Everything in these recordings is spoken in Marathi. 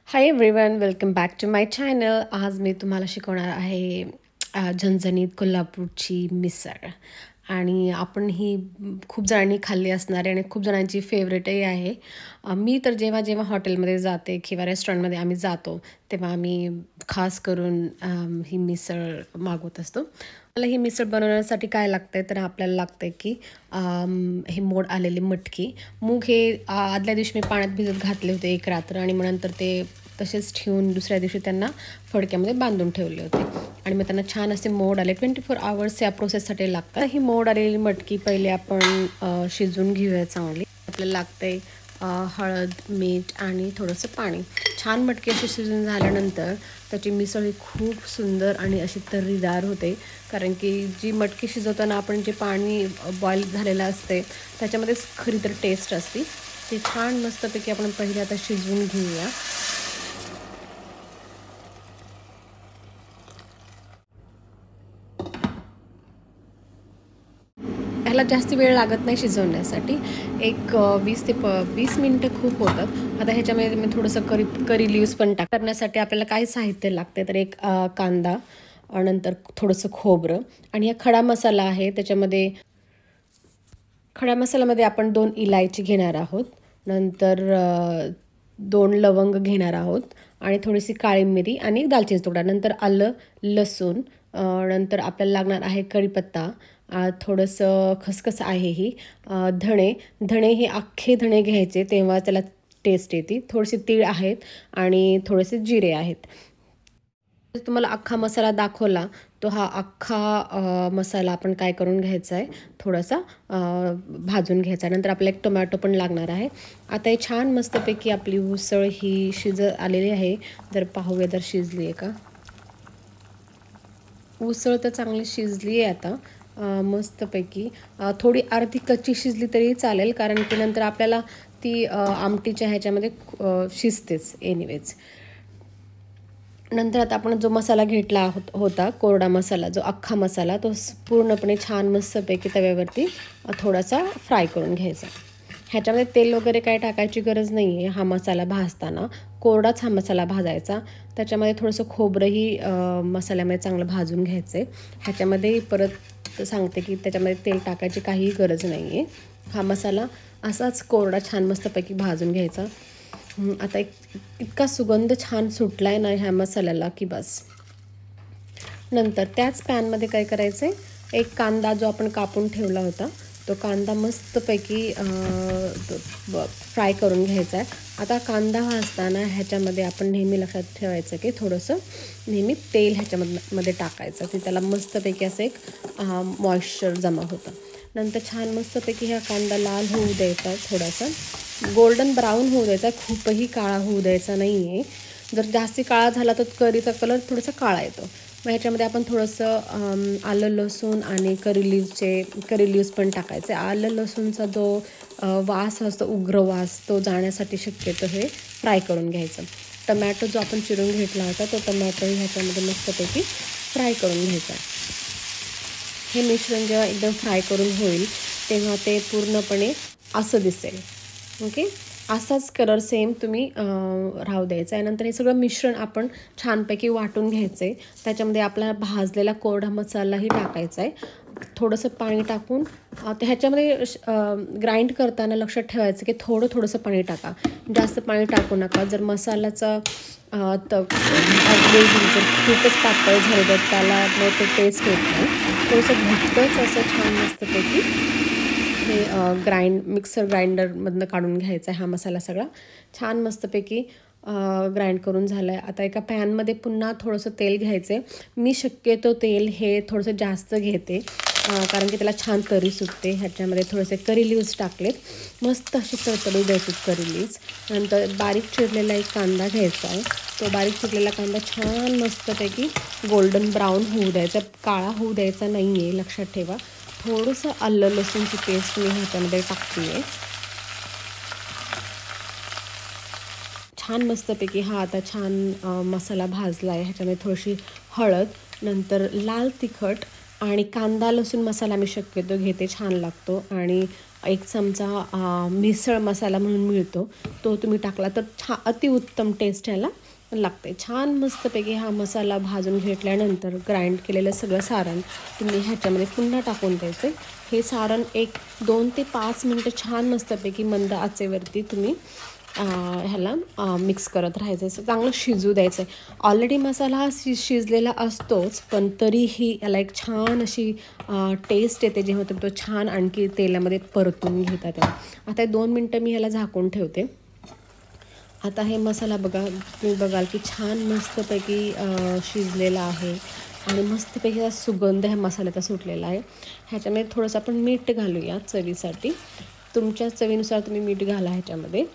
High everyone, welcome back to my channel. आज मी तुम्हाला शिकवणार आहे झणझणीत कोल्हापूरची मिसळ. आणि आपण ही खूप जणांनी खाल्ली असणार आहे आणि खूप जणांची फेवरेटही आहे. मी तर जेव्हा जेव्हा हॉटेलमध्ये जाते किंवा रेस्टॉरंटमध्ये आम्ही जातो तेव्हा आम्ही खास करून ही मिसळ मागवत असतो. मला ही मिसळ बनवण्यासाठी काय लागतं आहे तर आपल्याला लागतं आहे की हे मोड आलेली मटकी. मूग हे आदल्या दिवशी मी पाण्यात भिजत घातले होते एक रात्र आणि मग नंतर ते तसेच ठेवून दुसऱ्या दिवशी त्यांना फडक्यामध्ये बांधून ठेवले होते आणि मग त्यांना छान असे मोड आले. 24 आवर्स या प्रोसेससाठी लागतात. ही मोड आलेली मटकी पहिले आपण शिजवून घेऊया चांगली. आपल्याला लागते हळद, मीठ आणि थोडंसं पाणी. छान मटकी अशी शिजून झाल्यानंतर त्याची मिसळ ही खूप सुंदर आणि अशी तर्रीदार होते. कारण की जी मटकी शिजवताना आपण जे पाणी बॉईल झालेलं असते त्याच्यामध्येच खरी तर टेस्ट असते. ती छान मस्तपैकी आपण पहिले आता शिजवून घेऊया. ह्याला जास्त वेळ लागत नाही शिजवण्यासाठी. एक 20 मिनटं खूप होतात. आता ह्याच्यामध्ये मी थोडंसं करी लिव्स पण करण्यासाठी आपल्याला काय साहित्य लागते तर एक कांदा, नंतर थोडंसं खोबरं आणि हा खडा मसाला आहे. त्याच्यामध्ये खडा मसाल्यामध्ये आपण 2 इलायची घेणार आहोत, नंतर 2 लवंग घेणार आहोत आणि थोडीशी काळी मिरी आणि दालचिनीचा तुकडा, नंतर आलं, लसूण, नंतर आपल्याला लागणार आहे कढीपत्ता, थोडंसं खसखस आहे ही, धणे हे अख्खे धणे घ्यायचे तेव्हा त्याला टेस्ट येते. थोडेसे तीळ आहेत आणि थोडेसे जिरे आहेत. तुम्हाला अख्खा मसाला दाखवला तो हा अख्खा मसाला आपण काय करून घ्यायचा आहे, थोडासा भाजून घ्यायचा आहे. नंतर आपल्याला एक टोमॅटो पण लागणार आहे. आता हे छान मस्तपैकी आपली उसळ ही आलेली आहे. जर पाहूया जर शिजली आहे का. उसळ तर चांगली शिजली आहे आता मस्तपैकी. थोडी अर्धी कच्ची शिजली तरी चालेल कारण की नंतर आपल्याला ती आमटीच्या ह्याच्यामध्ये शिजतेच एनिवेज. नंतर आता आपण जो मसाला घेतला होता कोरडा मसाला, जो अख्खा मसाला, तो पूर्णपणे छान मस्तपैकी तव्यावरती थोडासा फ्राय करून घ्यायचा. ह्याच्यामध्ये तेल वगैरे काय टाकायची गरज नाही आहे. हा मसाला भाजताना कोरडाच हा मसाला भाजायचा. त्याच्यामध्ये थोडंसं खोबरंही मसाल्यामध्ये चांगलं भाजून घ्यायचं आहे. ह्याच्यामध्ये परत सांगते की त्याच्यामध्ये तेल टाकायची काहीही गरज नाही आहे. हा मसाला असाच कोरडा छान मस्तपैकी भाजून घ्यायचा. आता इतका सुगंध छान सुटला आहे ना ह्या मसाल्याला की बस. नंतर त्याच पॅनमध्ये काय करायचं आहे, एक कांदा जो आपण कापून ठेवला होता तो कांदा मस्तपैकी फ्राय करून घ्यायचा आहे. आता कांदा भाजताना ह्याच्यामध्ये आपण नेहमी लक्षात ठेवायचं की थोडंसं नेहमी तेल ह्याच्यामध्ये टाकायचं की त्याला मस्तपैकी असं एक मॉइश्चर जमा होतं. नंतर छान मस्तपैकी ह्या कांदा लाल होऊ द्यायचा, थोडासा गोल्डन ब्राऊन होऊ द्यायचा, खूपही काळा होऊ द्यायचा नाही आहे. जर जास्ती काळा झाला तर करीचा कलर थोडासा काळा येतो. मग ह्याच्यामध्ये आपण थोडंसं आलं, लसूण आणि करी लिव्स पण टाकायचे. आलं लसूणचा जो वास असतो, उग्र वास, तो जाण्यासाठी शक्यतो हे फ्राय करून घ्यायचं. टमॅटो जो आपण चिरून घेतला होता तो टमॅटोही ह्याच्यामध्ये मस्तपैकी फ्राय करून घ्यायचा. हे मिश्रण जेव्हा एकदम फ्राय करून होईल तेव्हा ते पूर्णपणे असं दिसेल. ओके, असाच कलर सेम तुम्ही राहू द्यायचा आहे. नंतर हे सगळं मिश्रण आपण छानपैकी वाटून घ्यायचं आहे. त्याच्यामध्ये आपला भाजलेला कोरडा मसालाही टाकायचा आहे. थोडंसं पाणी टाकून ह्याच्यामध्ये ग्राइंड करताना लक्षात ठेवायचं की थोडंसं पाणी टाका, जास्त पाणी टाकू नका. जर मसाल्याचा ग्रेव्ही जर खूपच पातळ झालं तर त्याला मग तो टेस्ट येत नाही. थोडंसं घट्टच असं छान मस्तपैकी हे मिक्सर ग्राइंडरमधनं काढून घ्यायचा आहे. हा मसाला सगळा छान मस्तपैकी ग्राइंड करून झाला आहे. आता एका पॅनमध्ये पुन्हा थोडंसं तेल घ्यायचं आहे. मी शक्यतो तेल हे थोडंसं जास्त घेते कारण की त्याला छान तरी सुटते. ह्याच्यामध्ये थोडेसे करी लिव्स टाकलेत, मस्त अशी तडतडू द्यायची करी लिव्स. नंतर बारीक चिरलेला एक कांदा घ्यायचा आहे. तो बारीक चिरलेला कांदा छान मस्तपैकी गोल्डन ब्राऊन होऊ द्यायचा, काळा होऊ द्यायचा नाही आहे, लक्षात ठेवा. थोडंसं आलं लसूणची पेस्ट मी ह्याच्यामध्ये टाकते आहे. छान मस्तपैकी हा आता छान मसाला भाजला आहे. ह्याच्यामध्ये थोडीशी हळद, नंतर लाल तिखट आणि कांदा लसूण मसाला मी शक्यतो घेते, छान लागतो. आणि 1 चमचा मिसळ मसाला म्हणून मिळतो, तो तुम्ही टाकला तर अतिउत्तम टेस्ट ह्याला लागते. छान मस्तपैकी हा मसाला भाजून घेतल्यानंतर ग्राइंड केलेलं सगळं सारण तुम्ही ह्याच्यामध्ये पुन्हा टाकून द्यायचं. हे सारण 2 ते 5 मिनटं छान मस्तपैकी मंद आचेवरती तुम्ही ह्याला मिक्स करत राहायचं, चांगलं शिजू द्यायचं आहे. ऑलरेडी मसाला हा शिजलेला असतोच, पण तरीही याला एक छान अशी टेस्ट येते जेव्हा तुम्ही तो छान आणखी तेलामध्ये परतून घेता तेव्हा. आता 2 मिनटं मी ह्याला झाकून ठेवते. आता हे मसाला बघा, तुम्ही बघाल की छान मस्तपैकी शिजलेला आहे आणि मस्तपैकी सुगंध ह्या मसाल्याचा सुटलेला आहे. ह्याच्यामध्ये थोडंसं आपण मीठ घालूया चवीसाठी. तुमच्या चवीनुसार तुम्ही मीठ घाला ह्याच्यामध्ये.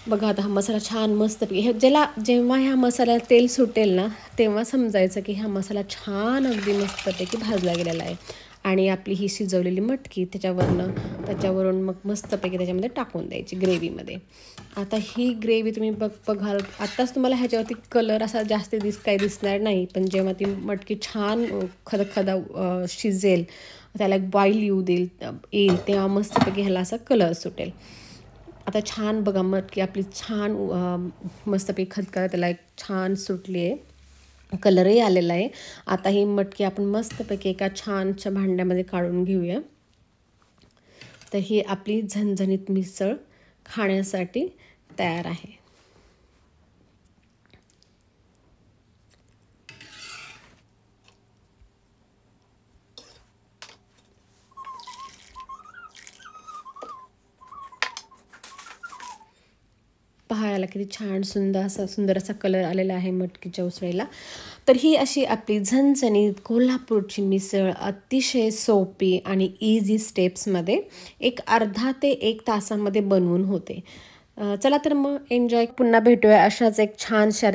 बघा आता हा मसाला छान मस्तपैकी जेव्हा ह्या मसाल्याला तेल सुटेल ना, तेव्हा समजायचं की हा मसाला छान अगदी मस्तपैकी भाजला गेलेला आहे. आणि आपली ही शिजवलेली मटकी त्याच्यावरून मग मस्तपैकी त्याच्यामध्ये टाकून द्यायची ग्रेव्हीमध्ये. आता ही ग्रेव्ही तुम्ही बघाल आत्ताच तुम्हाला ह्याच्यावरती कलर असा जास्त काही दिसणार नाही, पण जेव्हा ती मटकी छान खदखदा शिजेल, त्याला एक बॉईल येईल तेव्हा मस्तपैकी ह्याला असा कलर सुटेल. आता छान बघा मटकी आपली छान मस्तपैकी खदखदा त्याला एक छान सुटली आहे, कलरही आलेला आहे. आता ही मटकी आपण मस्तपैकी एका छानशा भांड्यामध्ये काढून घेऊया. तर ही आपली झणझणीत मिसळ खाण्यासाठी तयार आहे. पाहायला किती छान सुंदर असा कलर आलेला आहे मटकीच्या उसळीला. तर ही अशी आपली झणझणीत कोल्हापूरची मिसळ अतिशय सोपी आणि इझी स्टेप्समध्ये एक अर्धा ते 1 तासामध्ये बनवून होते. चला तर मग एन्जॉय. पुन्हा भेटूया अशाच एक छानशा